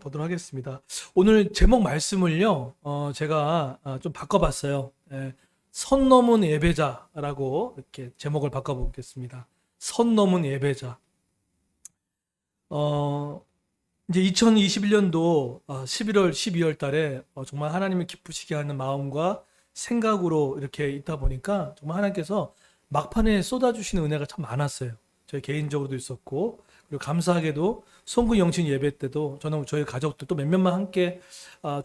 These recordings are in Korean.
보도록 하겠습니다. 오늘 제목 말씀을요, 제가 좀 바꿔봤어요. 예, 선 넘은 예배자라고 이렇게 제목을 바꿔보겠습니다. 선 넘은 예배자. 어, 이제 2021년도 11월, 12월 달에 정말 하나님을 기쁘시게 하는 마음과 생각으로 이렇게 있다 보니까 정말 하나님께서 막판에 쏟아주시는 은혜가 참 많았어요. 저희 개인적으로도 있었고, 그리고 감사하게도 송구 영신 예배 때도 저는 저희 가족들 또 몇몇만 함께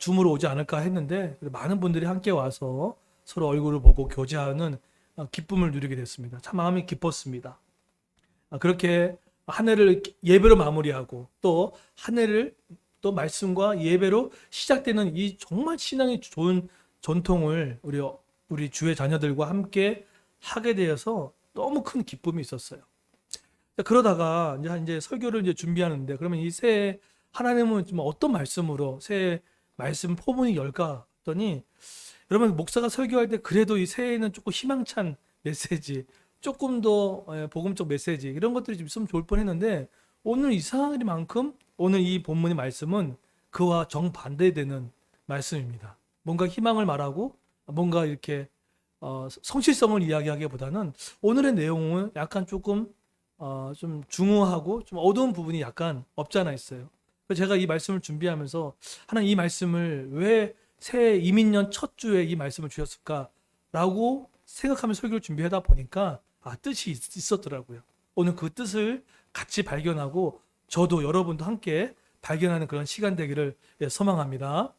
줌으로 오지 않을까 했는데 많은 분들이 함께 와서 서로 얼굴을 보고 교제하는 기쁨을 누리게 됐습니다. 참 마음이 기뻤습니다. 그렇게 한 해를 예배로 마무리하고 또 한 해를 또 말씀과 예배로 시작되는 이 정말 신앙이 좋은 전통을 우리 주의 자녀들과 함께 하게 되어서 너무 큰 기쁨이 있었어요. 그러다가 이제 설교를 이제 준비하는데 그러면 이 새해 하나님은 좀 어떤 말씀으로 새해 말씀 포문이 열까 했더니 여러분 목사가 설교할 때 그래도 이 새해에는 조금 희망찬 메시지 조금 더 복음적 메시지 이런 것들이 좀 있으면 좋을 뻔했는데 오늘 이상하리만큼 오늘 이 본문의 말씀은 그와 정반대되는 말씀입니다. 뭔가 희망을 말하고 뭔가 이렇게 성실성을 이야기하기보다는 오늘의 내용은 약간 조금 좀 중후하고 좀 어두운 부분이 약간 없잖아 있어요. 그래서 제가 이 말씀을 준비하면서 하나님 이 말씀을 왜 새해 이민년 첫 주에 이 말씀을 주셨을까라고 생각하면서 설교를 준비하다 보니까 뜻이 있었더라고요. 오늘 그 뜻을 같이 발견하고 저도 여러분도 함께 발견하는 그런 시간 되기를 소망합니다.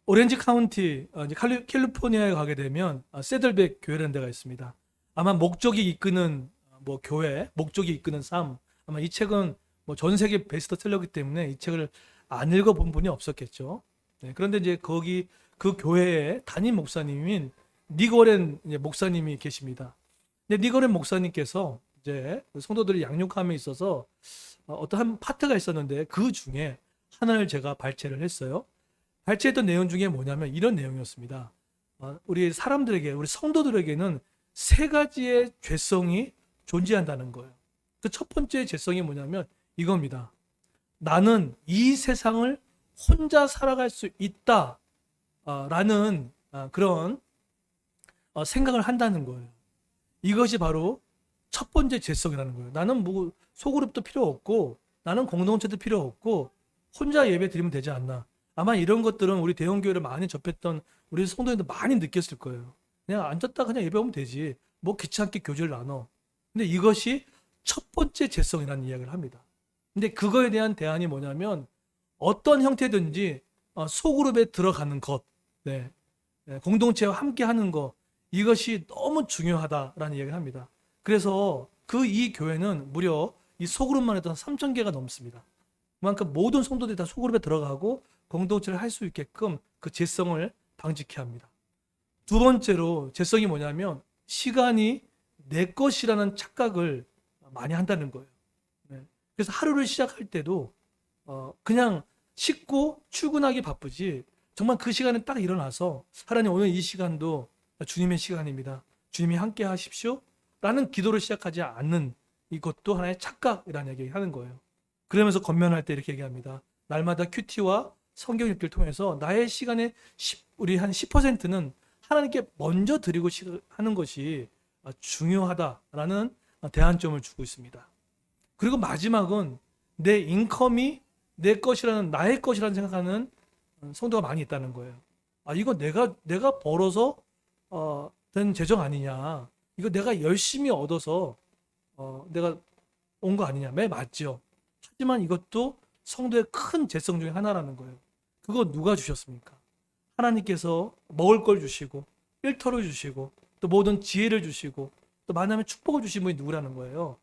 오렌지 카운티, 이제 캘리포니아에 가게 되면 세들백 교회라는 데가 있습니다. 아마 목적이 이끄는 뭐 교회, 목적이 이끄는 삶. 아마 이 책은 뭐 전 세계 베스트셀러이기 때문에 이 책을 안 읽어본 분이 없었겠죠. 네, 그런데 이제 거기 그 교회의 담임 목사님인 니거렌 목사님이 계십니다. 근데 니거렌 목사님께서 이제 성도들이 양육함에 있어서 어떤 한 파트가 있었는데 그 중에 하나를 제가 발췌를 했어요. 발췌했던 내용 중에 뭐냐면 이런 내용이었습니다. 우리 사람들에게, 우리 성도들에게는 세 가지의 죄성이 존재한다는 거예요. 그 첫 번째 죄성이 뭐냐면 이겁니다. 나는 이 세상을 혼자 살아갈 수 있다 라는 그런 생각을 한다는 거예요. 이것이 바로 첫 번째 죄성이라는 거예요. 나는 뭐 소그룹도 필요 없고 나는 공동체도 필요 없고 혼자 예배 드리면 되지 않나. 아마 이런 것들은 우리 대형교회를 많이 접했던 우리 성도님들 많이 느꼈을 거예요. 그냥 앉았다 그냥 예배하면 되지. 뭐 귀찮게 교제를 나눠. 근데 이것이 첫 번째 죄성이라는 이야기를 합니다. 근데 그거에 대한 대안이 뭐냐면 어떤 형태든지 소그룹에 들어가는 것, 네. 공동체와 함께 하는 것, 이것이 너무 중요하다라는 이야기를 합니다. 그래서 이 교회는 무려 이 소그룹만 해도 한 3,000개가 넘습니다. 그만큼 모든 성도들이 다 소그룹에 들어가고 공동체를 할 수 있게끔 그 죄성을 방지케 합니다. 두 번째로 죄성이 뭐냐면 시간이 내 것이라는 착각을 많이 한다는 거예요. 네. 그래서 하루를 시작할 때도 그냥 씻고 출근하기 바쁘지 정말 그 시간에 딱 일어나서 하나님 오늘 이 시간도 주님의 시간입니다. 주님이 함께 하십시오. 라는 기도를 시작하지 않는 이것도 하나의 착각이라는 얘기를 하는 거예요. 그러면서 건면할 때 이렇게 얘기합니다. 날마다 큐티와 성경 읽기를 통해서 나의 시간의 우리 한 10%는 하나님께 먼저 드리고 하는 것이 중요하다라는 대안점을 주고 있습니다. 그리고 마지막은 내 인컴이 내 것이라는 나의 것이라는 생각하는 성도가 많이 있다는 거예요. 이거 내가 벌어서 된 재정 아니냐. 이거 내가 열심히 얻어서 내가 온 거 아니냐. 매 맞죠. 하지만 이것도 성도의 큰 죄성 중에 하나라는 거예요. 그거 누가 주셨습니까? 하나님께서 먹을 걸 주시고 일터를 주시고 또 모든 지혜를 주시고 또 만남의 축복을 주신 분이 누구라는 거예요.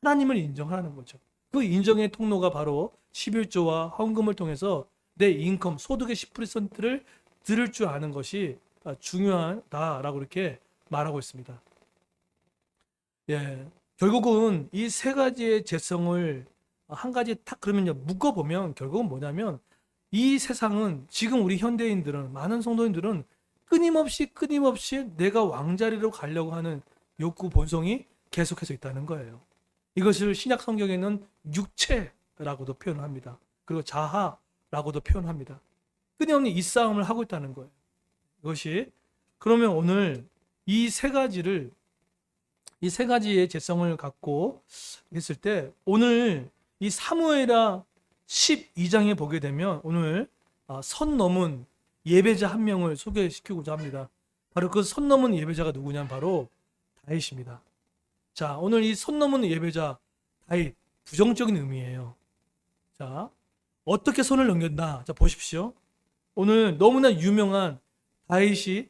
하나님을 인정하라는 거죠. 그 인정의 통로가 바로 11조와 헌금을 통해서 내 인컴, 소득의 10%를 들을 줄 아는 것이 중요하다라고 이렇게 말하고 있습니다. 예, 결국은 이 세 가지의 죄성을 한 가지 딱 그러면 묶어보면 결국은 뭐냐면 이 세상은 지금 우리 현대인들은 많은 성도인들은 끊임없이 내가 왕자리로 가려고 하는 욕구 본성이 계속해서 있다는 거예요. 이것을 신약 성경에는 육체, 자라고도 표현합니다. 그리고 자하라고도 표현합니다. 끊임없는 이 싸움을 하고 있다는 거예요. 이것이 그러면 오늘 이 세 가지의 재성을 갖고 했을 때 오늘 이 사무엘하 12장에 보게 되면 오늘 선 넘은 예배자 한 명을 소개시키고자 합니다. 바로 그 선 넘은 예배자가 누구냐면 바로 다윗입니다. 자, 오늘 이 선 넘은 예배자 다윗 부정적인 의미예요. 자, 어떻게 선을 넘겼나? 자, 보십시오. 오늘 너무나 유명한 다윗이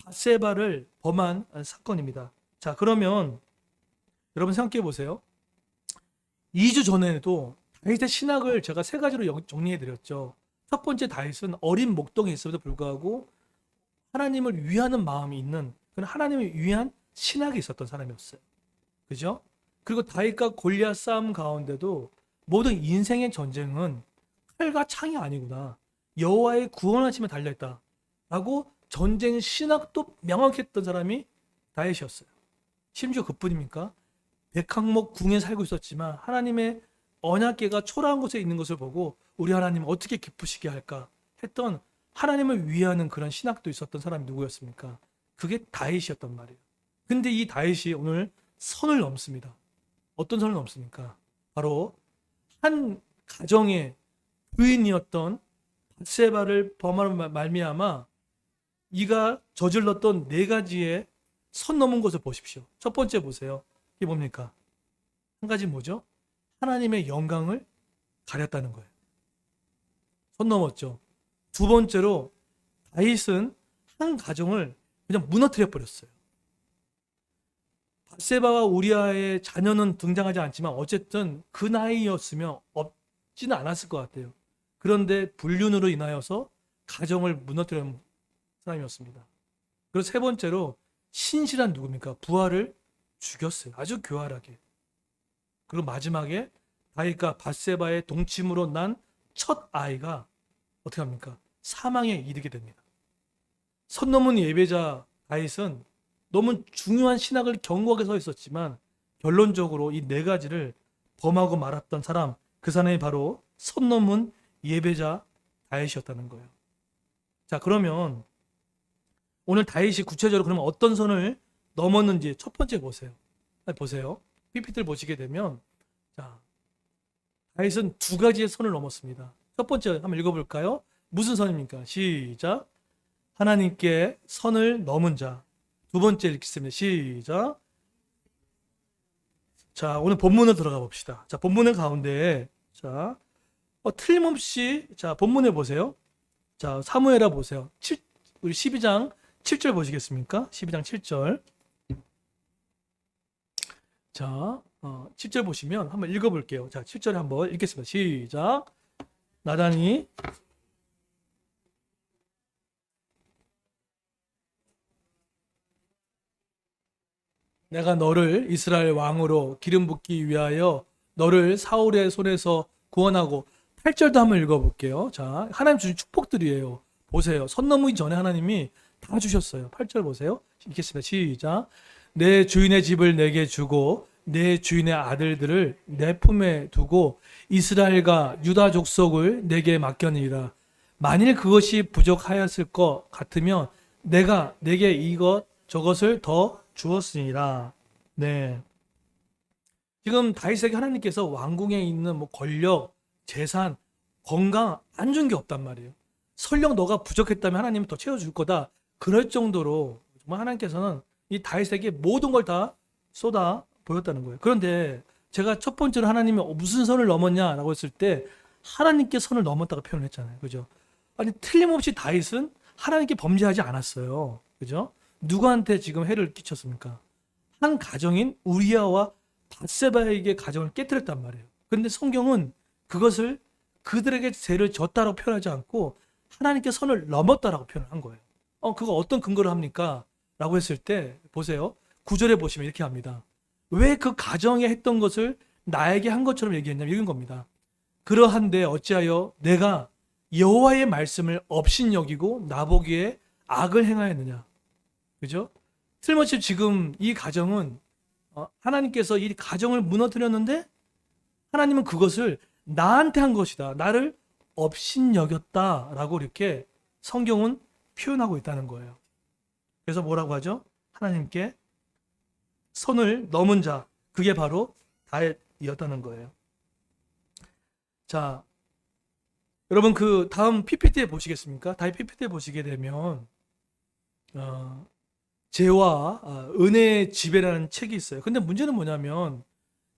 밧세바를 범한 사건입니다. 자, 그러면 여러분 생각해 보세요. 2주 전에도 다윗의 신학을 제가 세 가지로 정리해 드렸죠. 첫 번째, 다윗은 어린 목동에 있음에도 불구하고 하나님을 위하는 마음이 있는 그런 하나님을 위한 신학이 있었던 사람이었어요. 그죠? 그리고 다윗과 골리앗 싸움 가운데도 모든 인생의 전쟁은 칼과 창이 아니구나. 여호와의 구원하심에 달려있다. 라고 전쟁 신학도 명확했던 사람이 다윗이었어요. 심지어 그뿐입니까? 백항목 궁에 살고 있었지만 하나님의 언약궤가 초라한 곳에 있는 것을 보고 우리 하나님 어떻게 기쁘시게 할까 했던 하나님을 위하는 그런 신학도 있었던 사람이 누구였습니까? 그게 다윗이었단 말이에요. 근데 이 다윗이 오늘 선을 넘습니다. 어떤 선을 넘습니까? 바로 한 가정의 부인이었던 밧세바를 범함으로 말미암아 이가 저질렀던 네 가지의 선 넘은 것을 보십시오. 첫 번째 보세요. 이게 뭡니까? 한 가지 뭐죠? 하나님의 영광을 가렸다는 거예요. 선 넘었죠. 두 번째로 다윗은 한 가정을 그냥 무너뜨려 버렸어요. 밧세바와 우리아의 자녀는 등장하지 않지만 어쨌든 그 나이였으면 없지는 않았을 것 같아요. 그런데 불륜으로 인하여서 가정을 무너뜨린 사람이었습니다. 그리고 세 번째로 신실한 누굽니까? 부하를 죽였어요. 아주 교활하게. 그리고 마지막에 다윗과 밧세바의 동침으로 난 첫 아이가 어떻게 합니까? 사망에 이르게 됩니다. 선 넘은 예배자 다윗은 너무 중요한 신학을 견고하게 서 있었지만 결론적으로 이 네 가지를 범하고 말았던 사람, 그 사람이 바로 선 넘은 예배자 다윗이었다는 거예요. 자, 그러면 오늘 다윗이 구체적으로 그러면 어떤 선을 넘었는지 첫 번째 보세요. 보세요. PPT를 보시게 되면 자, 다윗은 두 가지의 선을 넘었습니다. 첫 번째 한번 읽어볼까요? 무슨 선입니까? 시작. 하나님께 선을 넘은 자. 두 번째 읽겠습니다. 시작. 자, 오늘 본문으로 들어가 봅시다. 자, 본문의 가운데 자, 틀림없이 자, 본문에 보세요. 자, 사무엘하 보세요. 우리 12장 7절 보시겠습니까? 12장 7절. 자, 7절 보시면 한번 읽어볼게요. 자, 7절에 한번 읽겠습니다. 시작. 나단이 내가 너를 이스라엘 왕으로 기름 붓기 위하여 너를 사울의 손에서 구원하고 8절도 한번 읽어볼게요. 자, 하나님 주신 축복들이에요. 보세요. 선 넘기 전에 하나님이 다 주셨어요. 8절 보세요. 읽겠습니다. 시작. 내 주인의 집을 내게 주고 내 주인의 아들들을 내 품에 두고 이스라엘과 유다 족속을 내게 맡겼느니라. 만일 그것이 부족하였을 것 같으면 내가 내게 이것 저것을 더 주었으니라. 네. 지금 다윗에게 하나님께서 왕궁에 있는 뭐 권력, 재산, 건강 안 준 게 없단 말이에요. 설령 너가 부족했다면 하나님은 더 채워줄 거다. 그럴 정도로 정말 하나님께서는 이 다윗에게 모든 걸 다 쏟아 보였다는 거예요. 그런데 제가 첫 번째로 하나님이 무슨 선을 넘었냐라고 했을 때 하나님께 선을 넘었다고 표현했잖아요. 그죠? 아니 틀림없이 다윗은 하나님께 범죄하지 않았어요. 그죠? 누구한테 지금 해를 끼쳤습니까? 한 가정인 우리아와 밧세바에게 가정을 깨뜨렸단 말이에요. 그런데 성경은 그것을 그들에게 죄를 졌다라고 표현하지 않고 하나님께 선을 넘었다라고 표현한 거예요. 그거 어떤 근거를 합니까? 라고 했을 때 보세요. 9절에 보시면 이렇게 합니다. 왜 그 가정에 했던 것을 나에게 한 것처럼 얘기했냐면 이런 겁니다. 그러한데 어찌하여 내가 여호와의 말씀을 업신여기고 나보기에 악을 행하였느냐. 그죠? 틀림없이 지금 이 가정은 하나님께서 이 가정을 무너뜨렸는데 하나님은 그것을 나한테 한 것이다. 나를 업신여겼다라고 이렇게 성경은 표현하고 있다는 거예요. 그래서 뭐라고 하죠? 하나님께 선을 넘은 자, 그게 바로 다윗이었다는 거예요. 자, 여러분 그 다음 PPT에 보시겠습니까? 다윗 PPT에 보시게 되면 죄와 은혜의 지배라는 책이 있어요. 근데 문제는 뭐냐면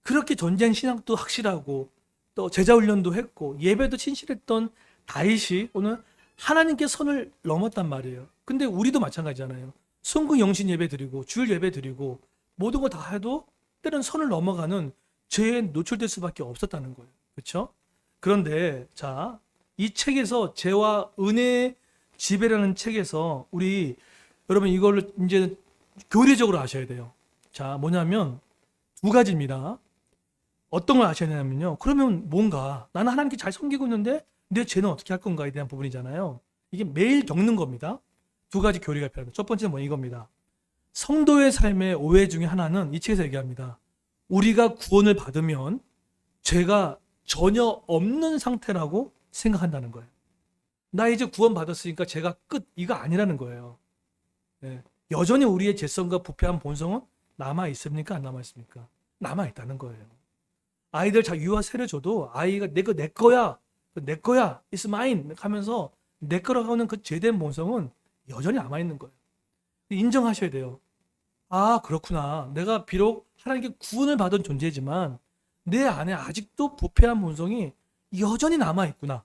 그렇게 전쟁 신학도 확실하고 또 제자 훈련도 했고 예배도 신실했던 다윗이 오늘 하나님께 선을 넘었단 말이에요. 근데 우리도 마찬가지잖아요. 순금 영신 예배 드리고 주일 예배 드리고 모든 거 다 해도 때론 선을 넘어가는 죄에 노출될 수밖에 없었다는 거예요. 그렇죠? 그런데 자, 이 책에서 죄와 은혜의 지배라는 책에서 우리 여러분 이걸 이제 교리적으로 아셔야 돼요. 자, 뭐냐면 두 가지입니다. 어떤 걸 아셔야 되냐면요. 그러면 뭔가 나는 하나님께 잘 섬기고 있는데 내 죄는 어떻게 할 건가에 대한 부분이잖아요. 이게 매일 겪는 겁니다. 두 가지 교리가 필요합니다. 첫 번째는 뭐 이겁니다. 성도의 삶의 오해 중에 하나는 이 책에서 얘기합니다. 우리가 구원을 받으면 죄가 전혀 없는 상태라고 생각한다는 거예요. 나 이제 구원 받았으니까 죄가 끝, 이거 아니라는 거예요. 네. 여전히 우리의 죄성과 부패한 본성은 남아 있습니까? 안 남아 있습니까? 남아 있다는 거예요. 아이들 유아 세례 줘도 아이가 내 거야, it's mine 하면서 내 거라고 하는 그 죄된 본성은 여전히 남아 있는 거예요. 인정하셔야 돼요. 아, 그렇구나. 내가 비록 하나님께 구원을 받은 존재지만 내 안에 아직도 부패한 본성이 여전히 남아 있구나.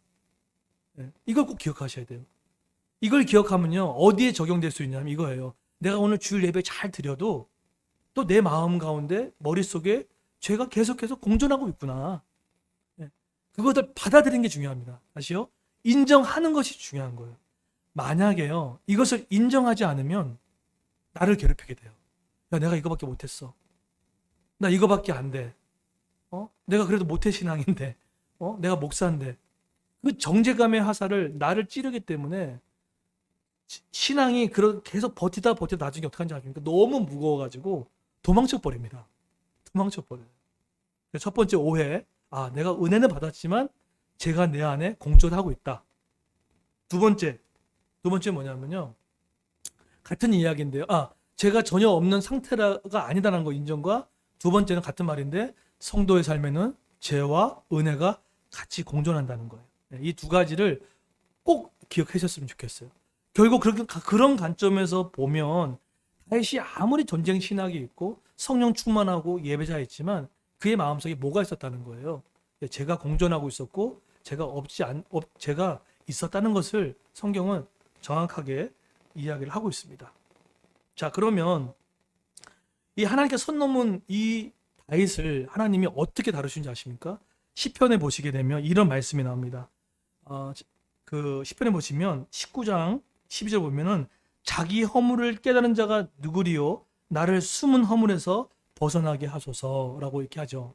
네. 이걸 꼭 기억하셔야 돼요. 이걸 기억하면요, 어디에 적용될 수 있냐면 이거예요. 내가 오늘 주일 예배 잘 드려도 또 내 마음 가운데 머릿속에 죄가 계속해서 공존하고 있구나. 네. 그것을 받아들이는 게 중요합니다. 다시요. 인정하는 것이 중요한 거예요. 만약에요, 이것을 인정하지 않으면 나를 괴롭히게 돼요. 야, 내가 이거밖에 못했어. 나 이거밖에 안 돼. 내가 그래도 모태신앙인데, 내가 목사인데. 그 정죄감의 화살을 나를 찌르기 때문에 신앙이 계속 버티다 나중에 어떻게 하는지 아십니까? 너무 무거워가지고 도망쳐 버립니다. 도망쳐 버려요. 첫 번째 오해. 아, 내가 은혜는 받았지만 제가 내 안에 공존하고 있다. 두 번째 뭐냐면요. 같은 이야기인데요. 제가 전혀 없는 상태가 아니다라는 거 인정과 두 번째는 같은 말인데 성도의 삶에는 죄와 은혜가 같이 공존한다는 거예요. 이 두 가지를 꼭 기억하셨으면 좋겠어요. 결국 그런 관점에서 보면 다윗이 아무리 전쟁 신학이 있고 성령 충만하고 예배자였지만 그의 마음속에 뭐가 있었다는 거예요. 제가 공존하고 있었고 제가 있었다는 것을 성경은 정확하게 이야기를 하고 있습니다. 자, 그러면 이 하나님께 선 넘은 이 다윗을 하나님이 어떻게 다루시는지 아십니까? 시편에 보시게 되면 이런 말씀이 나옵니다. 그 시편에 보시면 19장 12절 보면은 자기 허물을 깨달은 자가 누구리요? 나를 숨은 허물에서 벗어나게 하소서라고 이렇게 하죠.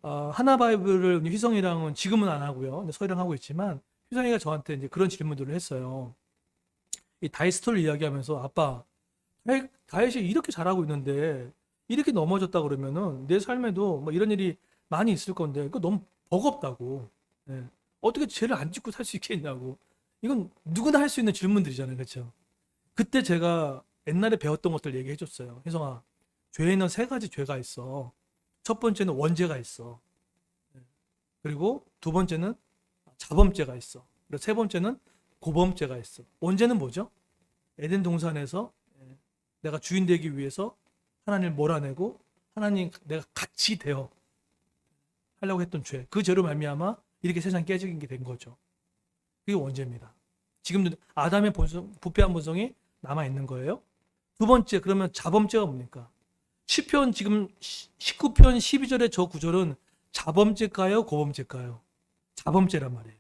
하나 바이블을 휘성이랑은 지금은 안 하고요. 서희랑 하고 있지만 휘성이가 저한테 이제 그런 질문들을 했어요. 이 다윗 스토리를 이야기하면서 아빠, 다윗이 이렇게 잘하고 있는데 이렇게 넘어졌다 그러면은 내 삶에도 뭐 이런 일이 많이 있을 건데 그거 너무 버겁다고. 네. 어떻게 죄를 안 짓고 살 수 있겠냐고. 이건 누구나 할 수 있는 질문들이잖아요. 그렇죠? 그때 제가 옛날에 배웠던 것들 얘기해 줬어요. 혜성아, 죄에는 세 가지 죄가 있어. 첫 번째는 원죄가 있어. 그리고 두 번째는 자범죄가 있어. 그리고 세 번째는 고범죄가 있어. 원죄는 뭐죠? 에덴 동산에서 내가 주인 되기 위해서 하나님을 몰아내고 하나님 내가 같이 되어 하려고 했던 죄. 그 죄로 말미암아 이렇게 세상 깨지게 된 거죠. 그게 원죄입니다. 지금도 아담의 부패한 본성이 남아 있는 거예요. 두 번째, 그러면 자범죄가 뭡니까? 시편 지금 19편 12절의 저 구절은 자범죄일까요? 고범죄일까요? 자범죄란 말이에요.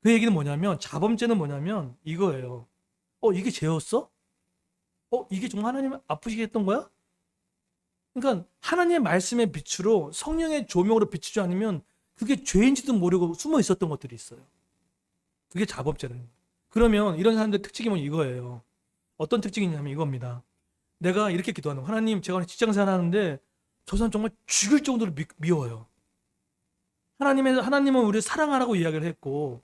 그 얘기는 뭐냐면 자범죄는 뭐냐면 이거예요. 이게 죄였어? 이게 정말 하나님 아프시게 했던 거야? 그러니까 하나님의 말씀의 빛으로 성령의 조명으로 비추지 않으면 그게 죄인지도 모르고 숨어 있었던 것들이 있어요. 그게 자범죄라는 거예요. 그러면 이런 사람들 특징이 뭐 이거예요. 어떤 특징이 있냐면 이겁니다. 내가 이렇게 기도하는 거예요. 하나님, 제가 직장생활 하는데 저 사람 정말 죽일 정도로 미워요. 하나님은 우리를 사랑하라고 이야기를 했고,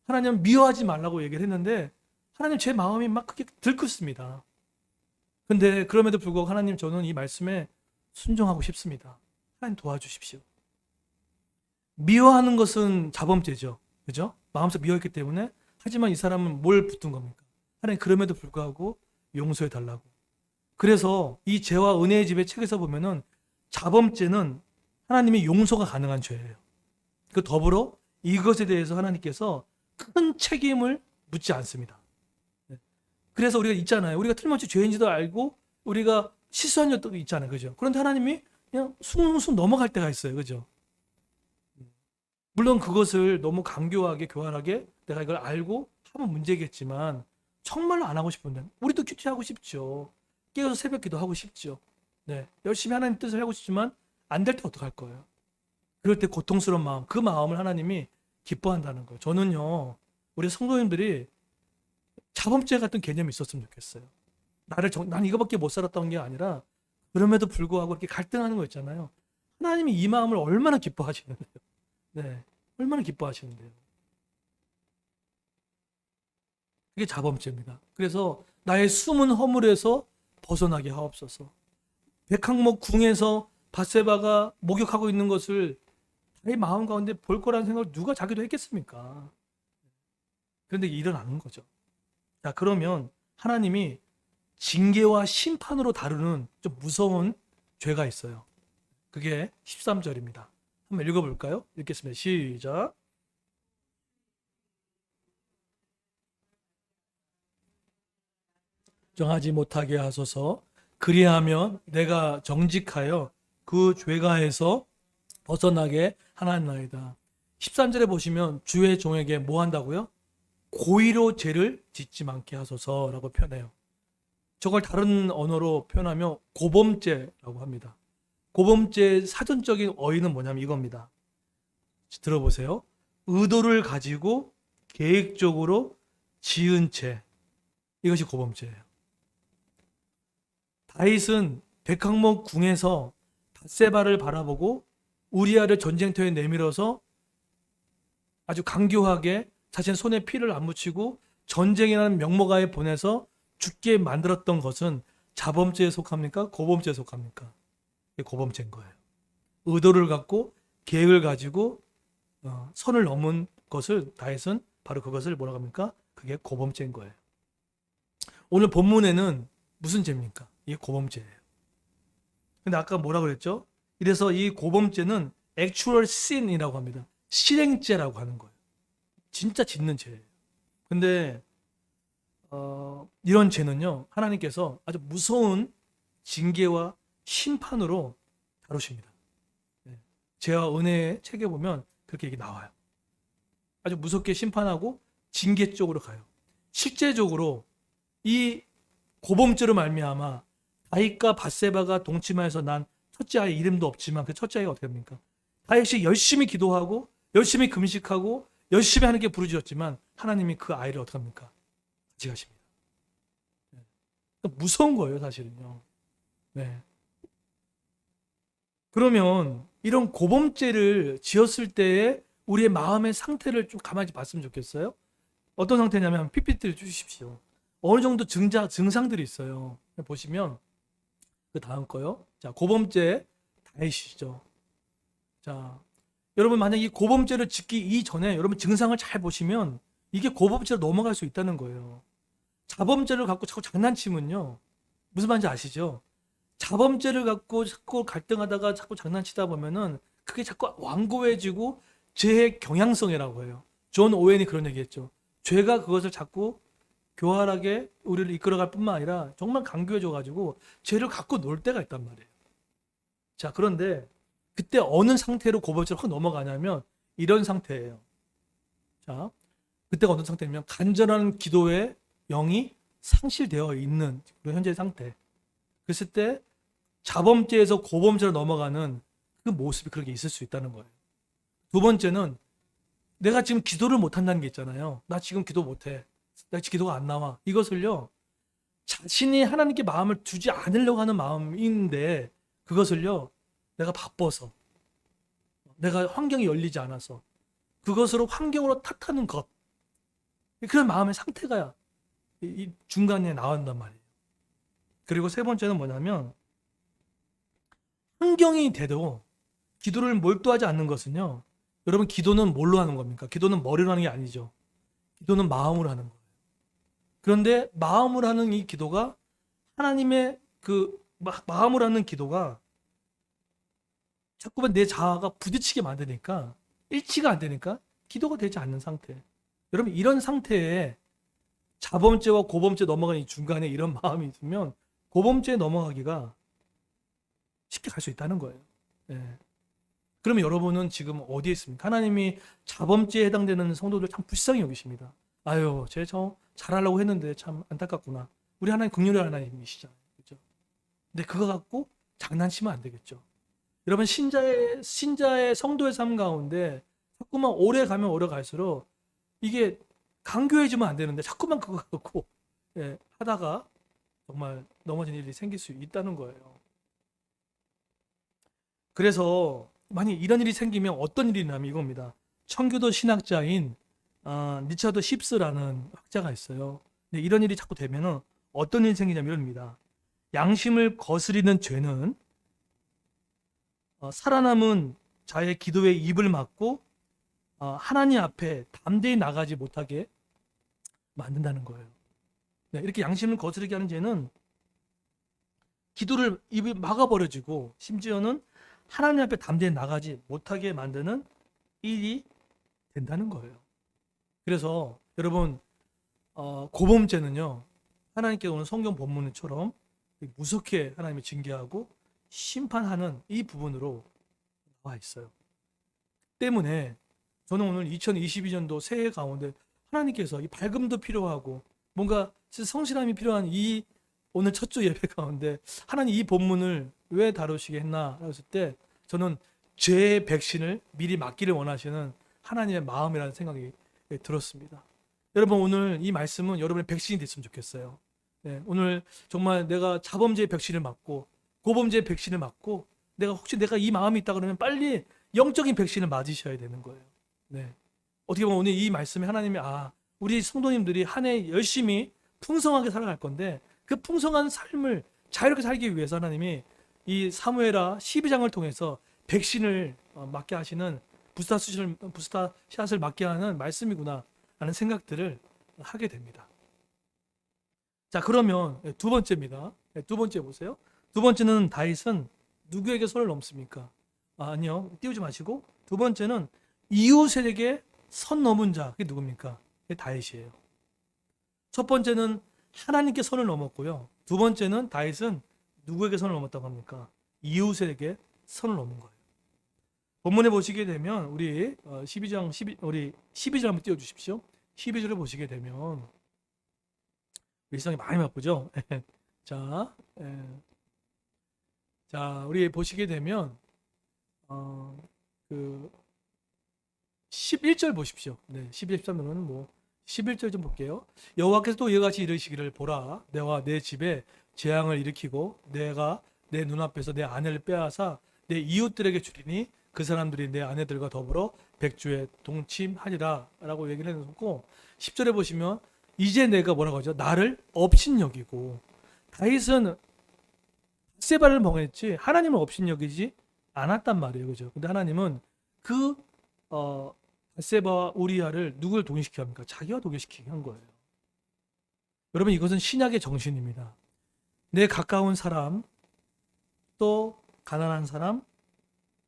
하나님은 미워하지 말라고 얘기를 했는데, 하나님 제 마음이 막 크게 들끓습니다. 근데 그럼에도 불구하고 하나님, 저는 이 말씀에 순종하고 싶습니다. 하나님 도와주십시오. 미워하는 것은 자범죄죠. 그죠? 마음속 미워했기 때문에. 하지만 이 사람은 뭘 붙은 겁니까? 하나님 그럼에도 불구하고 용서해 달라고. 그래서 이 죄와 은혜의 집의 책에서 보면은 자범죄는 하나님이 용서가 가능한 죄예요. 그 더불어 이것에 대해서 하나님께서 큰 책임을 묻지 않습니다. 그래서 우리가 있잖아요. 우리가 틀림없이 죄인지도 알고 우리가 실수한 적도 있잖아요. 그죠? 그런데 하나님이 그냥 숭숭 넘어갈 때가 있어요. 그죠? 물론 그것을 너무 강교하게 교활하게 내가 이걸 알고 하면 문제겠지만 정말로 안 하고 싶은데 우리도 큐티하고 싶죠. 깨어서 새벽 기도하고 싶죠. 네, 열심히 하나님 뜻을 하고 싶지만 안 될 때 어떡할 거예요? 그럴 때 고통스러운 마음, 그 마음을 하나님이 기뻐한다는 거예요. 저는요, 우리 성도님들이 자범죄 같은 개념이 있었으면 좋겠어요. 난 이거밖에 못 살았던 게 아니라 그럼에도 불구하고 이렇게 갈등하는 거 있잖아요. 하나님이 이 마음을 얼마나 기뻐하시는데요. 네, 얼마나 기뻐하시는데요. 그게 자범죄입니다. 그래서 나의 숨은 허물에서 벗어나게 하옵소서. 백항목 궁에서 밧세바가 목욕하고 있는 것을 자기 마음 가운데 볼 거라는 생각을 누가 자기도 했겠습니까? 그런데 일어나는 거죠. 자, 그러면 하나님이 징계와 심판으로 다루는 좀 무서운 죄가 있어요. 그게 13절입니다. 한번 읽어볼까요? 읽겠습니다. 시작. 정하지 못하게 하소서. 그리하면 내가 정직하여 그 죄가에서 벗어나게 하나이다. 13절에 보시면 주의 종에게 뭐 한다고요? 고의로 죄를 짓지 않게 하소서라고 표현해요. 저걸 다른 언어로 표현하면 고범죄라고 합니다. 고범죄의 사전적인 어휘는 뭐냐면 이겁니다. 들어보세요. 의도를 가지고 계획적으로 지은 죄. 이것이 고범죄예요. 다윗은 백항목 궁에서 밧세바를 바라보고 우리아를 전쟁터에 내밀어서 아주 강교하게 자신의 손에 피를 안 묻히고 전쟁이라는 명목하에 보내서 죽게 만들었던 것은 자범죄에 속합니까? 고범죄에 속합니까? 이게 고범죄인 거예요. 의도를 갖고 계획을 가지고 선을 넘은 것을 다윗은 바로 그것을 뭐라고 합니까? 그게 고범죄인 거예요. 오늘 본문에는 무슨 죄입니까? 이게 고범죄예요. 근데 아까 뭐라 그랬죠? 이래서 이 고범죄는 actual sin이라고 합니다. 실행죄라고 하는 거예요. 진짜 짓는 죄예요. 근데 이런 죄는요, 하나님께서 아주 무서운 징계와 심판으로 다루십니다. 네. 죄와 은혜의 책에 보면 그렇게 얘기 나와요. 아주 무섭게 심판하고 징계 쪽으로 가요. 실제적으로 이 고범죄로 말미암아 다윗과 밧세바가 동침하여서 난 첫째 아이 이름도 없지만 그 첫째 아이가 어떻게 됩니까? 다윗이 열심히 기도하고 열심히 금식하고 열심히 하나님께 부르짖었지만 하나님이 그 아이를 어떻게 합니까? 가져가십니다. 무서운 거예요, 사실은요. 네. 그러면 이런 고범죄를 지었을 때의 우리의 마음의 상태를 좀 가만히 봤으면 좋겠어요. 어떤 상태냐면 PPT를 주십시오. 어느 정도 증상들이 있어요. 보시면 그 다음 거요. 자, 고범죄 다윗이죠. 자, 여러분 만약 이 고범죄를 짓기 이전에 여러분 증상을 잘 보시면 이게 고범죄로 넘어갈 수 있다는 거예요. 자범죄를 갖고 자꾸 장난치면요. 무슨 말인지 아시죠? 자범죄를 갖고 자꾸 갈등하다가 자꾸 장난치다 보면은 그게 자꾸 완고해지고 죄의 경향성이라고 해요. 존 오웬이 그런 얘기했죠. 죄가 그것을 자꾸 교활하게 우리를 이끌어갈 뿐만 아니라 정말 강교해져가지고 죄를 갖고 놀 때가 있단 말이에요. 자, 그런데 그때 어느 상태로 고범죄로 확 넘어가냐면 이런 상태예요. 자, 그때가 어떤 상태냐면 간절한 기도의 영이 상실되어 있는 그런 현재 상태. 그랬을 때 자범죄에서 고범죄로 넘어가는 그 모습이 그렇게 있을 수 있다는 거예요. 두 번째는 내가 지금 기도를 못한다는 게 있잖아요. 나 지금 기도 못해. 나 지금 기도가 안 나와. 이것을요, 자신이 하나님께 마음을 두지 않으려고 하는 마음인데 그것을요, 내가 바빠서 내가 환경이 열리지 않아서 그것으로 환경으로 탓하는 것, 그런 마음의 상태가 이 중간에 나온단 말이에요. 그리고 세 번째는 뭐냐면, 환경이 돼도 기도를 몰두하지 않는 것은요, 여러분, 기도는 뭘로 하는 겁니까? 기도는 머리로 하는 게 아니죠. 기도는 마음으로 하는 거예요. 그런데 마음으로 하는 이 기도가, 하나님의 그 마음으로 하는 기도가 자꾸만 내 자아가 부딪히게 만드니까, 일치가 안 되니까 기도가 되지 않는 상태. 여러분, 이런 상태에 자범죄와 고범죄 넘어가는 이 중간에 이런 마음이 있으면 고범죄에 넘어가기가 쉽게 갈 수 있다는 거예요. 예. 그러면 여러분은 지금 어디에 있습니까? 하나님이 자범죄에 해당되는 성도들 참 불쌍히 여기십니다. 아유, 저 잘하려고 했는데 참 안타깝구나. 우리 하나님 긍휼의 하나님이시잖아요. 그죠? 근데 그거 갖고 장난치면 안 되겠죠. 여러분, 신자의 성도의 삶 가운데 자꾸만 오래 가면 오래 갈수록 이게 강교해지면 안 되는데 자꾸만 그거 갖고 하다가 정말 넘어진 일이 생길 수 있다는 거예요. 그래서 만약 이런 일이 생기면 어떤 일이 나면 이겁니다. 청교도 신학자인 리처드 십스라는 학자가 있어요. 근데 이런 일이 자꾸 되면은 어떤 일이 생기냐면 이럽니다. 양심을 거스리는 죄는 살아남은 자의 기도에 입을 막고 하나님 앞에 담대히 나가지 못하게 만든다는 거예요. 네, 이렇게 양심을 거스르게 하는 죄는 기도를 입을 막아버려지고 심지어는 하나님 앞에 담대히 나가지 못하게 만드는 일이 된다는 거예요. 그래서 여러분, 고범죄는요, 하나님께서 오늘 성경 본문처럼 무섭게 하나님이 징계하고 심판하는 이 부분으로 나와 있어요. 때문에 저는 오늘 2022년도 새해 가운데 하나님께서 이 밝음도 필요하고 뭔가 성실함이 필요한 이 오늘 첫 주 예배 가운데 하나님 이 본문을 왜 다루시게 했나 했을 때 저는 죄의 백신을 미리 맞기를 원하시는 하나님의 마음이라는 생각이 들었습니다. 여러분, 오늘 이 말씀은 여러분의 백신이 됐으면 좋겠어요. 네, 오늘 정말 내가 자범죄의 백신을 맞고 고범죄의 백신을 맞고 혹시 내가 이 마음이 있다 그러면 빨리 영적인 백신을 맞으셔야 되는 거예요. 네. 어떻게 보면 오늘 이 말씀에 하나님이 우리 성도님들이 한 해 열심히 풍성하게 살아갈 건데 그 풍성한 삶을 자유롭게 살기 위해서 하나님이 이 사무엘하 12장을 통해서 백신을 맞게 하시는 부스타샷을 맞게 하는 말씀이구나 라는 생각들을 하게 됩니다. 자, 그러면 두 번째입니다. 두 번째 보세요. 두 번째는 다윗은 누구에게 손을 넘습니까? 아니요, 띄우지 마시고 두 번째는 이웃에게 선 넘은 자, 그게 누굽니까? 그게 다윗이에요. 첫 번째는 하나님께 선을 넘었고요. 두 번째는 다윗은 누구에게 선을 넘었다고 합니까? 이웃에게 선을 넘은 거예요. 본문에 보시게 되면 우리 12절 한번 띄워주십시오. 12절을 보시게 되면 일상이 많이 바쁘죠. 자, 우리 보시게 되면 그 11절 보십시오. 네, 12, 13절은 뭐 11절 좀 볼게요. 여호와께서 또 이와 같이 이르시기를 보라, 내와 내 집에 재앙을 일으키고 내가 내 눈앞에서 내 아내를 빼앗아 내 이웃들에게 주리니 그 사람들이 내 아내들과 더불어 백주에 동침하리라 라고 얘기를 해놓고 10절에 보시면 이제 내가 뭐라고 하죠? 나를 업신여기고, 다윗은 밧세바를 멍했지 하나님을 업신여기지 않았단 말이에요. 그죠? 근데 하나님은 그 밧세바와 우리아를 누구를 동일시키게 합니까? 자기와 동일시키게 한 거예요. 여러분, 이것은 신약의 정신입니다. 내 가까운 사람, 또 가난한 사람,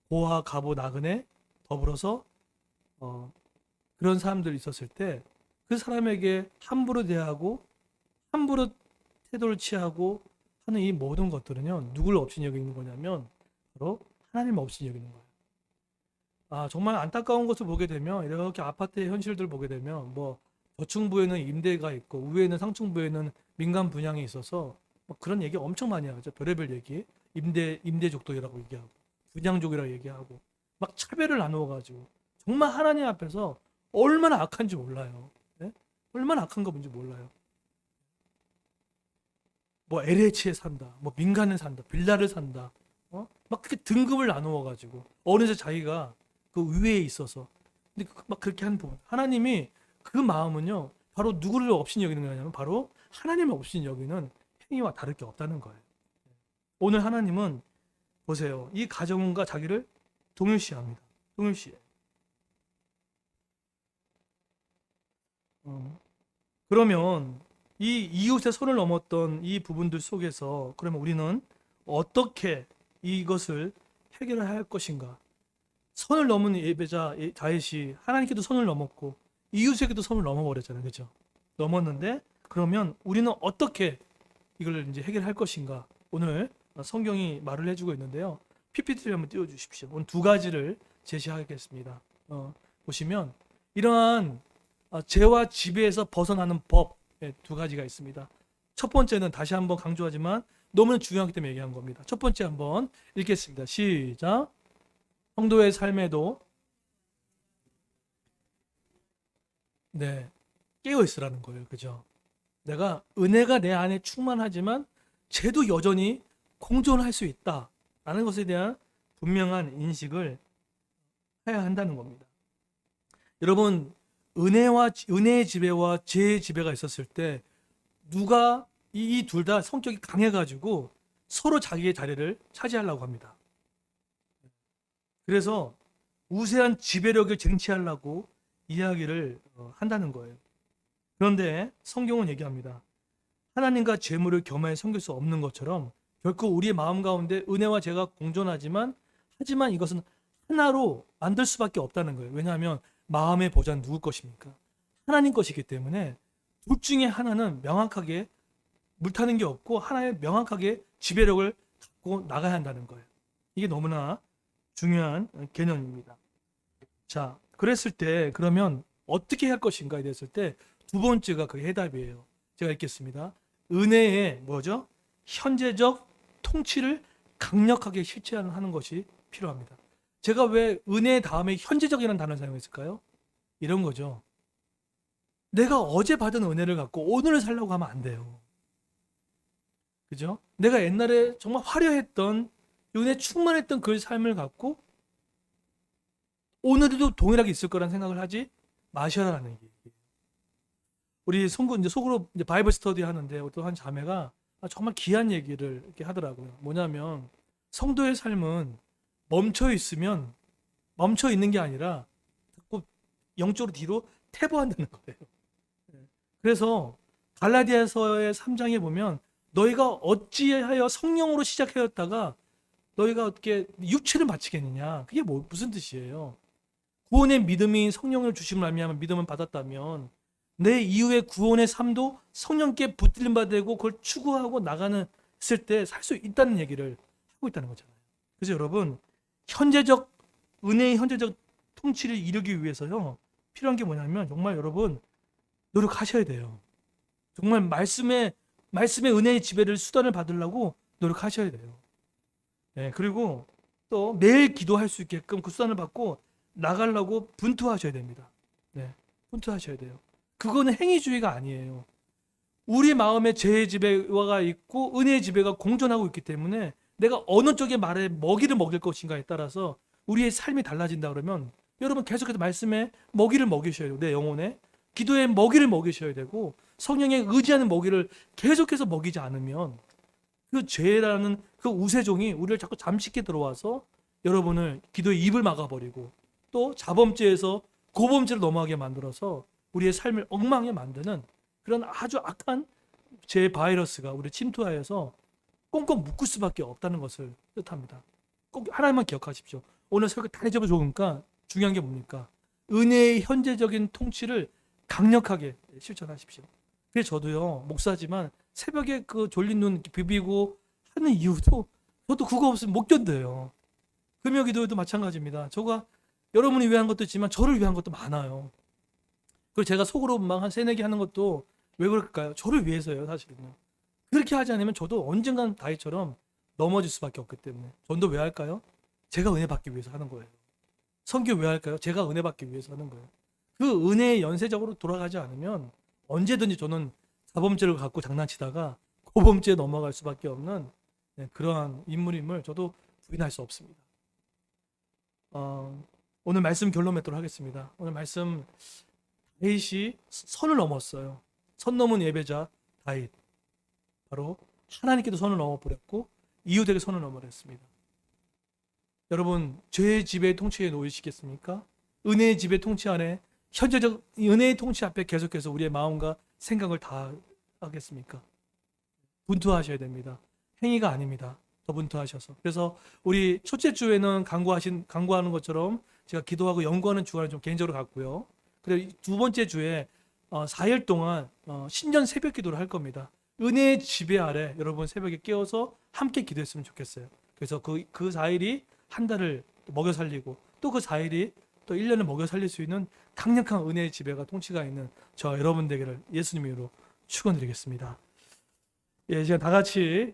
고아, 가보, 나그네 더불어서 그런 사람들이 있었을 때 그 사람에게 함부로 대하고 함부로 태도를 취하고 하는 이 모든 것들은요, 누구를 업신 여기는 거냐면 바로 하나님을 업신 여기는 거예요. 정말 안타까운 것을 보게 되면 이렇게 아파트의 현실들 보게 되면 뭐 저층부에는 임대가 있고 위에는 상층부에는 민간 분양이 있어서 뭐 그런 얘기 엄청 많이 하죠. 별의별 얘기, 임대족들이라고 얘기하고 분양족이라고 얘기하고 막 차별을 나누어 가지고 정말 하나님 앞에서 얼마나 악한지 몰라요. 네? 얼마나 악한 거 뭔지 몰라요. 뭐 LH에 산다, 뭐 민간에 산다, 빌라를 산다, 막 그렇게 등급을 나누어 가지고 어느새 자기가 그 위에 있어서. 근데 막 그렇게 하는 부분. 하나님이 그 마음은요. 바로 누구를 없인 여기는 거냐면 바로 하나님을 없인 여기는 행위와 다를 게 없다는 거예요. 오늘 하나님은 보세요. 이 가정과 자기를 동일시합니다. 동일시해. 그러면 이 이웃의 선을 넘었던 이 부분들 속에서 그러면 우리는 어떻게 이것을 해결해야 할 것인가? 선을 넘은 예배자 다윗이 하나님께도 선을 넘었고 이웃에게도 선을 넘어버렸잖아요, 그렇죠? 넘었는데 그러면 우리는 어떻게 이걸 이제 해결할 것인가? 오늘 성경이 말을 해주고 있는데요. PPT를 한번 띄워주십시오. 오늘 두 가지를 제시하겠습니다. 보시면 이러한 죄와 지배에서 벗어나는 법 두 가지가 있습니다. 첫 번째는 다시 한번 강조하지만 너무나 중요하기 때문에 얘기한 겁니다. 첫 번째 한번 읽겠습니다. 시작. 성도의 삶에도 깨어 있으라는 거예요. 그죠? 내가 은혜가 내 안에 충만하지만 죄도 여전히 공존할 수 있다라는 것에 대한 분명한 인식을 해야 한다는 겁니다. 여러분, 은혜의 지배와 죄의 지배가 있었을 때 누가 이 둘 다 성격이 강해가지고 서로 자기의 자리를 차지하려고 합니다. 그래서 우세한 지배력을 쟁취하려고 이야기를 한다는 거예요. 그런데 성경은 얘기합니다. 하나님과 재물을 겸하여 섬길 수 없는 것처럼 결코 우리의 마음 가운데 은혜와 죄가 공존하지만 하지만 이것은 하나로 만들 수밖에 없다는 거예요. 왜냐하면 마음의 보좌는 누구 것입니까? 하나님 것이기 때문에 둘 중에 하나는 명확하게 물타는 게 없고 하나의 명확하게 지배력을 갖고 나가야 한다는 거예요. 이게 너무나 중요한 개념입니다. 자, 그랬을 때 그러면 어떻게 할 것인가에 대했을 때 두 번째가 그 해답이에요. 제가 읽겠습니다. 은혜의 뭐죠? 현재적 통치를 강력하게 실천하는 것이 필요합니다. 제가 왜 은혜 다음에 현재적이라는 단어를 사용했을까요? 이런 거죠. 내가 어제 받은 은혜를 갖고 오늘을 살려고 하면 안 돼요. 그죠? 내가 옛날에 정말 화려했던 은혜 충만했던 그 삶을 갖고 오늘도 동일하게 있을 거라는 생각을 하지 마셔라는 얘기예요. 우리 이제 속으로 이제 바이블 스터디 하는데 어떤 한 자매가 정말 귀한 얘기를 이렇게 하더라고요. 뭐냐면 성도의 삶은 멈춰 있는 게 아니라 자꾸 영적으로 뒤로 퇴보한다는 거예요. 그래서 갈라디아서의 3장에 보면 너희가 어찌하여 성령으로 시작하였다가 너희가 어떻게 육체를 바치겠느냐? 그게 무슨 뜻이에요? 구원의 믿음이 성령을 주심을 알미하면 믿음을 받았다면 내 이후의 구원의 삶도 성령께 붙들림 받고 그걸 추구하고 나가는 했을 때 살 수 있다는 얘기를 하고 있다는 거잖아요. 그래서 여러분 은혜의 현재적 통치를 이루기 위해서요 필요한 게 뭐냐면 정말 여러분 노력하셔야 돼요. 정말 말씀의 은혜의 지배를 수단을 받으려고 노력하셔야 돼요. 그리고 또 매일 기도할 수 있게끔 그 수단을 받고 나가려고 분투하셔야 됩니다. 분투하셔야 돼요. 그거는 행위주의가 아니에요. 우리 마음에 죄의 지배가 있고 은혜의 지배가 공존하고 있기 때문에 내가 어느 쪽의 말에 먹이를 먹일 것인가에 따라서 우리의 삶이 달라진다 그러면 여러분 계속해서 말씀에 먹이를 먹이셔야 돼요. 내 영혼에 기도에 먹이를 먹이셔야 되고 성령에 의지하는 먹이를 계속해서 먹이지 않으면 그 죄라는 그 우세종이 우리를 자꾸 잠식해 들어와서 여러분을 기도의 입을 막아버리고 또 자범죄에서 고범죄로 넘어가게 만들어서 우리의 삶을 엉망하게 만드는 그런 아주 악한 죄 바이러스가 우리 침투하여서 꽁꽁 묶을 수밖에 없다는 것을 뜻합니다. 꼭 하나만 기억하십시오. 오늘 설교 다 해줘도 좋으니까 중요한 게 뭡니까? 은혜의 현재적인 통치를 강력하게 실천하십시오. 그래서 저도요 목사지만 새벽에 그 졸린 눈 비비고 하는 이유도 저도 그거 없으면 못 견뎌요. 금요 기도에도 마찬가지입니다. 저가 여러분이 위한 것도 있지만 저를 위한 것도 많아요. 그리고 제가 속으로 막 한 세네 개 하는 것도 왜 그럴까요? 저를 위해서예요, 사실은요. 그렇게 하지 않으면 저도 언젠간 다윗처럼 넘어질 수밖에 없기 때문에. 전도 왜 할까요? 제가 은혜 받기 위해서 하는 거예요. 선교 왜 할까요? 제가 은혜 받기 위해서 하는 거예요. 그 은혜에 연쇄적으로 돌아가지 않으면 언제든지 저는 자범죄를 갖고 장난치다가 고범죄에 넘어갈 수밖에 없는 그러한 인물임을 저도 부인할 수 없습니다. 오늘 말씀 결론 맺도록 하겠습니다. 오늘 말씀 다윗이 선을 넘었어요. 선 넘은 예배자 다윗. 바로 하나님께도 선을 넘어버렸고 이웃에게 선을 넘어버렸습니다. 여러분 죄의 지배 통치에 놓이시겠습니까? 은혜의 지배 통치 안에 현재적 은혜의 통치 앞에 계속해서 우리의 마음과 생각을 다 하겠습니까? 분투하셔야 됩니다. 행위가 아닙니다. 더 분투하셔서. 그래서 우리 첫째 주에는 강구하는 것처럼 제가 기도하고 연구하는 주간을 좀 개인적으로 갖고요. 그리고 두 번째 주에 4일 동안 신년 새벽 기도를 할 겁니다. 은혜의 지배 아래 여러분 새벽에 깨어서 함께 기도했으면 좋겠어요. 그래서 그 4일이 한 달을 먹여 살리고 또 그 4일이 또 1년을 먹여 살릴 수 있는 강력한 은혜의 지배가 통치가 있는 저 여러분 되기를 예수님 이름으로 축원드리겠습니다. 예, 이제 다 같이